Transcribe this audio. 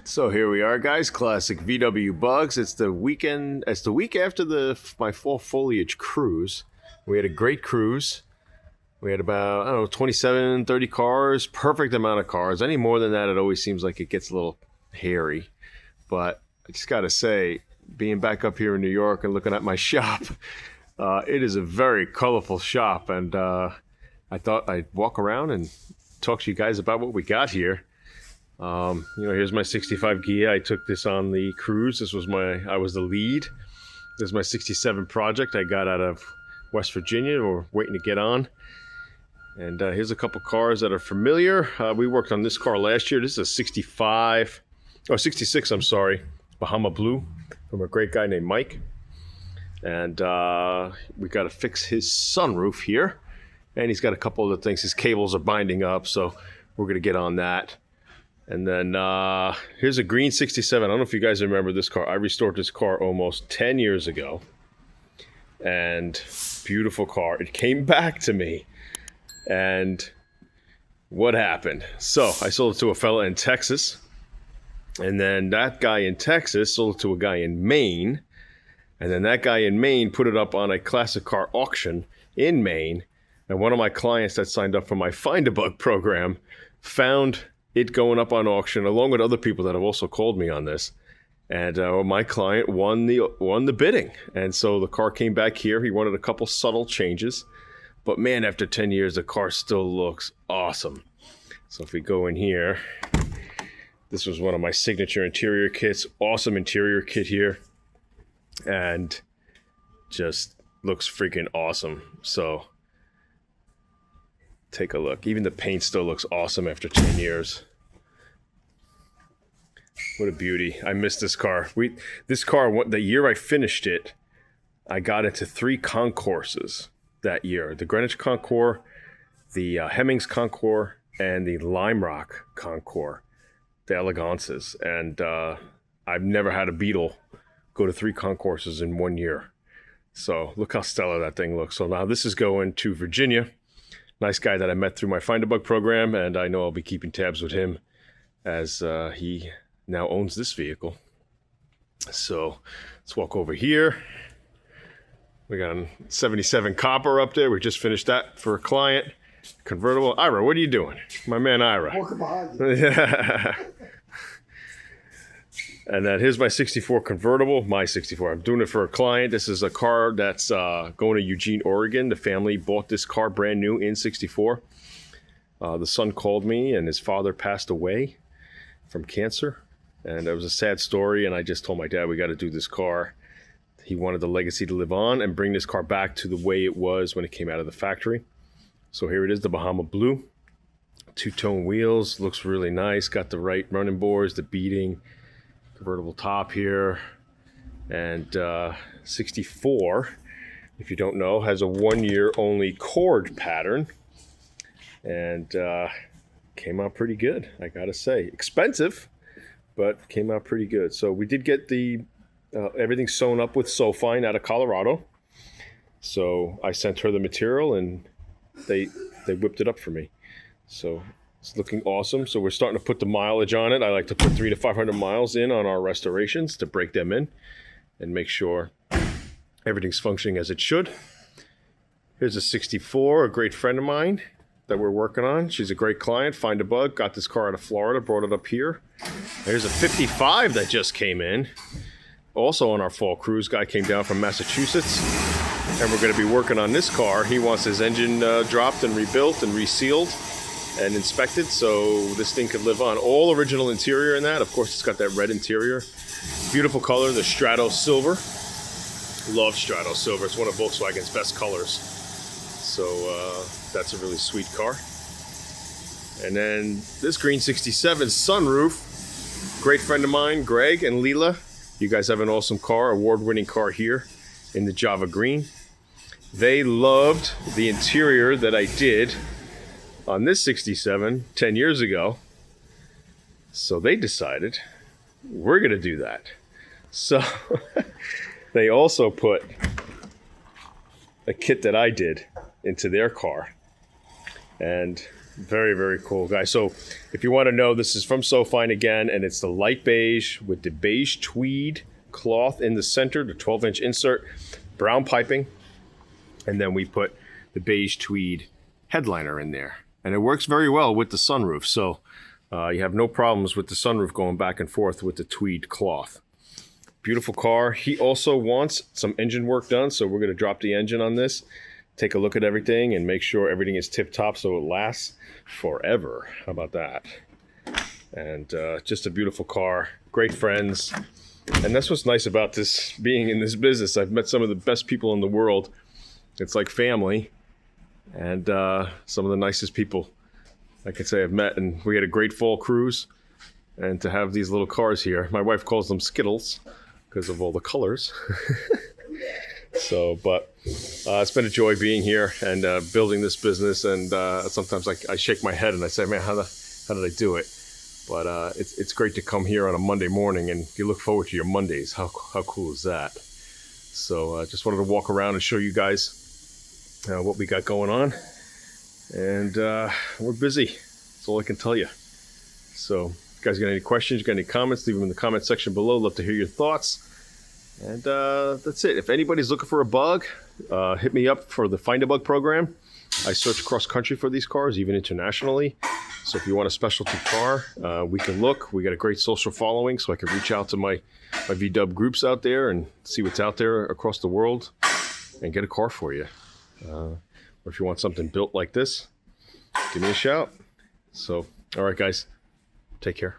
So here we are, guys. Classic VW Bugs. It's the weekend. It's the week after my fall foliage cruise. We had a great cruise. We had about, 27, 30 cars. Perfect amount of cars. Any more than that, it always seems like it gets a little hairy. But I just got to say, being back up here in New York and looking at my shop, it is a very colorful shop. And I thought I'd walk around and talk to you guys about what we got here. Here's my 65 Gia. I took this on the cruise. I was the lead. This is my 67 project I got out of West Virginia. We're waiting to get on. And here's a couple cars that are familiar. We worked on this car last year. This is a 66, I'm sorry. Bahama Blue from a great guy named Mike. And we got to fix his sunroof here. And he's got a couple other things. His cables are binding up, so we're going to get on that. And then here's a green 67. I don't know if you guys remember this car. I restored this car almost 10 years ago. And beautiful car. It came back to me. And what happened? So I sold it to a fella in Texas. And then that guy in Texas sold it to a guy in Maine. And then that guy in Maine put it up on a classic car auction in Maine. And one of my clients that signed up for my Find a Bug program found it going up on auction, along with other people that have also called me on this. And my client won the bidding. And so the car came back here. He wanted a couple subtle changes. But man, after 10 years, the car still looks awesome. So if we go in here, this was one of my signature interior kits. Awesome interior kit here. And just looks freaking awesome. So take a look. Even the paint still looks awesome after 10 years. What a beauty. I missed this car. This car, the year I finished it, I got into 3 concourses that year. The Greenwich Concours, the Hemmings Concours, and the Lime Rock Concours, the Elegances. And I've never had a Beetle go to 3 concourses in 1 year. So look how stellar that thing looks. So now this is going to Virginia. Nice guy that I met through my Find a Bug program, and I know I'll be keeping tabs with him as he now owns this vehicle. So let's walk over here. We got a 77 Copper up there. We just finished that for a client. Convertible. Ira, what are you doing? My man Ira. Walking behind you. Yeah. And then here's my 64 convertible, my 64. I'm doing it for a client. This is a car that's going to Eugene, Oregon. The family bought this car brand new in 64. The son called me, and his father passed away from cancer. And it was a sad story, and I just told my dad, we got to do this car. He wanted the legacy to live on and bring this car back to the way it was when it came out of the factory. So here it is, the Bahama Blue. 2-tone wheels, looks really nice. Got the right running boards, the beading. Convertible top here, and 64, if you don't know, has a 1-year only cord pattern, and came out pretty good, I gotta say. Expensive, but came out pretty good. So we did get the everything sewn up with Sofine out of Colorado. So I sent her the material, and they whipped it up for me. So it's looking awesome. So we're starting to put the mileage on it. I like to put 300 to 500 miles in on our restorations to break them in and make sure everything's functioning as it should. Here's a 64, a great friend of mine that we're working on. She's a great client. Find a Bug. Got this car out of Florida, brought it up here. Here's a 55 that just came in. Also on our fall cruise. Guy came down from Massachusetts. And we're going to be working on this car. He wants his engine dropped and rebuilt and resealed and inspected, so this thing could live on. All original interior in that. Of course, it's got that red interior. Beautiful color, the Strato Silver. Love Strato Silver. It's one of Volkswagen's best colors. So that's a really sweet car. And then this green 67 sunroof. Great friend of mine, Greg and Leela. You guys have an awesome car, award-winning car here in the Java Green. They loved the interior that I did on this 67 10 years ago. So they decided we're going to do that. So they also put a kit that I did into their car. And Very, very cool, guys. So if you want to know, this is from SoFine again, and it's the light beige with the beige tweed cloth in the center, the 12-inch insert, brown piping, and then we put the beige tweed headliner in there. And it works very well with the sunroof, so you have no problems with the sunroof going back and forth with the tweed cloth. Beautiful car. He also wants some engine work done, so we're going to drop the engine on this, take a look at everything, and make sure everything is tip-top so it lasts forever. How about that? And just a beautiful car. Great friends. And that's what's nice about this, being in this business. I've met some of the best people in the world. It's like family. And some of the nicest people I could say I've met. And we had a great fall cruise. And to have these little cars here, my wife calls them Skittles because of all the colors. So, but it's been a joy being here and building this business. And sometimes I shake my head and I say, man, how did I do it? But it's great to come here on a Monday morning, and you look forward to your Mondays. How cool is that? So just wanted to walk around and show you guys what we got going on. And we're busy. That's all I can tell you. So if you guys got any questions, got any comments, leave them in the comment section below. Love to hear your thoughts. And that's it. If anybody's looking for a bug, hit me up for the Find a Bug program. I search cross country for these cars, even internationally. So if you want a specialty car, we can look. We got a great social following, so I can reach out to my VW groups out there and see what's out there across the world and get a car for you. Or if you want something built like this, give me a shout. So, all right, guys, take care.